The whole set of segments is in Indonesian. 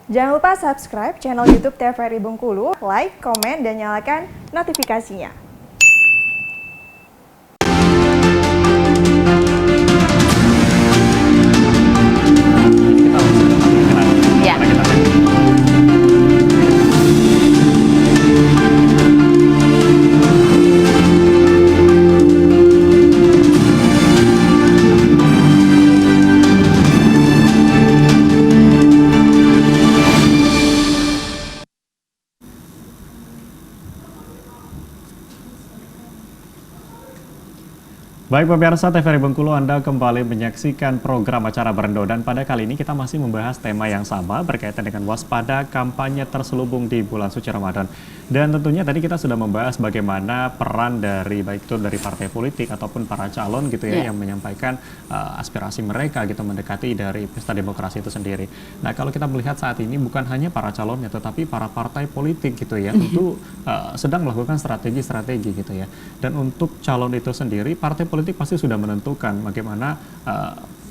Jangan lupa subscribe channel YouTube TVRI Bengkulu, like, komen, dan nyalakan notifikasinya. Baik pemirsa TVRI Bengkulu, Anda kembali menyaksikan program acara Berendo, dan pada kali ini kita masih membahas tema yang sama berkaitan dengan waspada kampanye terselubung di bulan suci Ramadan. Dan tentunya tadi kita sudah membahas bagaimana peran dari baik itu dari partai politik ataupun para calon gitu ya, yang menyampaikan aspirasi mereka gitu mendekati dari pesta demokrasi itu sendiri. Nah, kalau kita melihat saat ini bukan hanya para calonnya tetapi para partai politik gitu ya, itu sedang melakukan strategi-strategi gitu ya. Dan untuk calon itu sendiri, partai politik pasti sudah menentukan bagaimana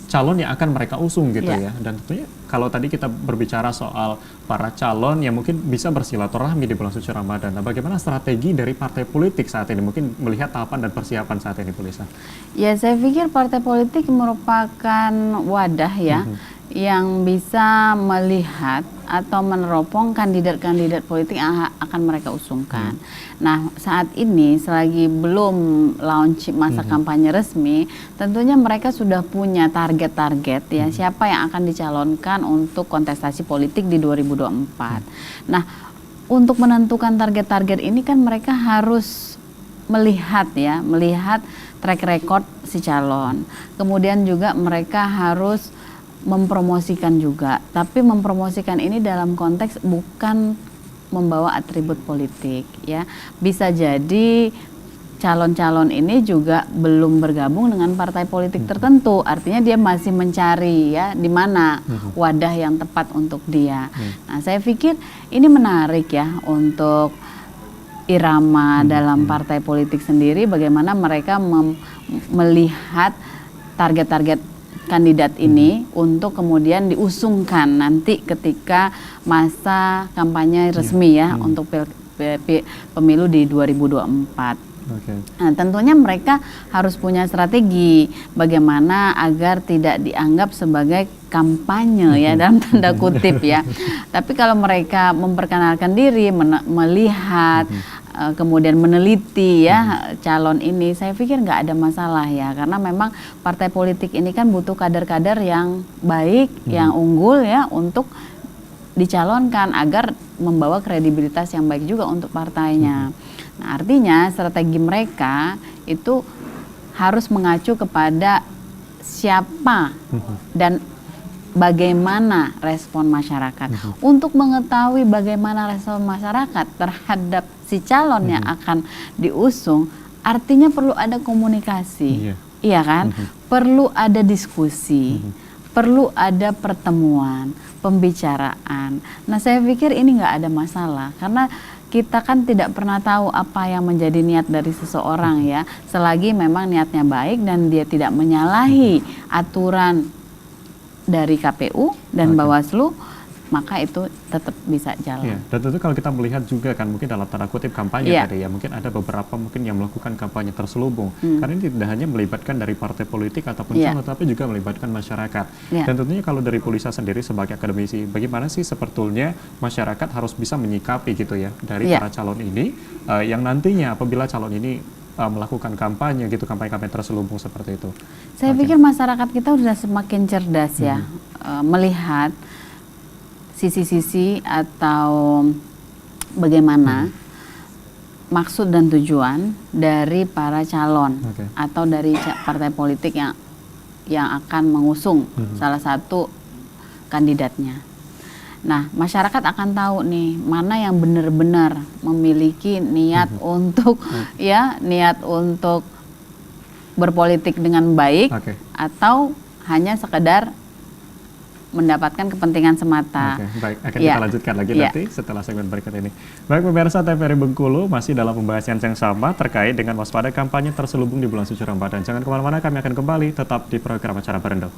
calon yang akan mereka usung gitu ya. Dan tentunya kalau tadi kita berbicara soal para calon yang mungkin bisa bersilaturahmi di bulan suci Ramadan, nah bagaimana strategi dari partai politik saat ini mungkin melihat tahapan dan persiapan saat ini, Bu Lisa? Ya, saya pikir partai politik merupakan wadah ya yang bisa melihat atau meneropong kandidat-kandidat politik yang akan mereka usungkan. Nah, saat ini selagi belum launch masa kampanye resmi, tentunya mereka sudah punya target-target ya, siapa yang akan dicalonkan untuk kontestasi politik di 2024. Nah, untuk menentukan target-target ini kan mereka harus melihat track record si calon. Kemudian juga mereka harus mempromosikan juga, tapi mempromosikan ini dalam konteks bukan membawa atribut politik ya. Bisa jadi calon-calon ini juga belum bergabung dengan partai politik tertentu, artinya dia masih mencari ya di mana wadah yang tepat untuk dia. Nah, saya pikir ini menarik ya untuk irama dalam partai politik sendiri, bagaimana mereka melihat target-target kandidat ini untuk kemudian diusungkan nanti ketika masa kampanye resmi ya untuk pemilu di 2024. Nah, tentunya mereka harus punya strategi bagaimana agar tidak dianggap sebagai kampanye ya dalam tanda kutip ya. Tapi kalau mereka memperkenalkan diri, melihat kemudian meneliti ya calon ini, saya pikir nggak ada masalah ya, karena memang partai politik ini kan butuh kader-kader yang baik, yang unggul ya untuk dicalonkan agar membawa kredibilitas yang baik juga untuk partainya. Nah, artinya strategi mereka itu harus mengacu kepada siapa dan bagaimana respon masyarakat. Untuk mengetahui bagaimana respon masyarakat terhadap si calon yang akan diusung, artinya perlu ada komunikasi, iya kan? Perlu ada diskusi, perlu ada pertemuan, pembicaraan. Nah, saya pikir ini nggak ada masalah, karena kita kan tidak pernah tahu apa yang menjadi niat dari seseorang ya, selagi memang niatnya baik dan dia tidak menyalahi aturan dari KPU dan Bawaslu, maka itu tetap bisa jalan. Dan tentu kalau kita melihat juga kan mungkin dalam tanda kutip kampanye tadi ya, mungkin ada beberapa mungkin yang melakukan kampanye terselubung. Karena ini tidak hanya melibatkan dari partai politik ataupun calon, tapi juga melibatkan masyarakat. Dan tentunya kalau dari Bu Lisa sendiri sebagai akademisi, bagaimana sih sebetulnya masyarakat harus bisa menyikapi gitu ya dari para calon ini, yang nantinya apabila calon ini melakukan kampanye gitu, kampanye-kampanye terselubung seperti itu? Saya pikir masyarakat kita sudah semakin cerdas ya, melihat sisi-sisi atau bagaimana maksud dan tujuan dari para calon atau dari partai politik yang akan mengusung salah satu kandidatnya. Nah, masyarakat akan tahu nih mana yang benar-benar memiliki niat untuk niat untuk berpolitik dengan baik atau hanya sekedar mendapatkan kepentingan semata. Baik, akan kita lanjutkan lagi nanti setelah segmen berikut ini. Baik pemirsa TVRI Bengkulu, masih dalam pembahasan yang sama terkait dengan waspada kampanye terselubung di bulan suci Ramadan. Jangan kemana-mana, kami akan kembali tetap di program acara Berendo.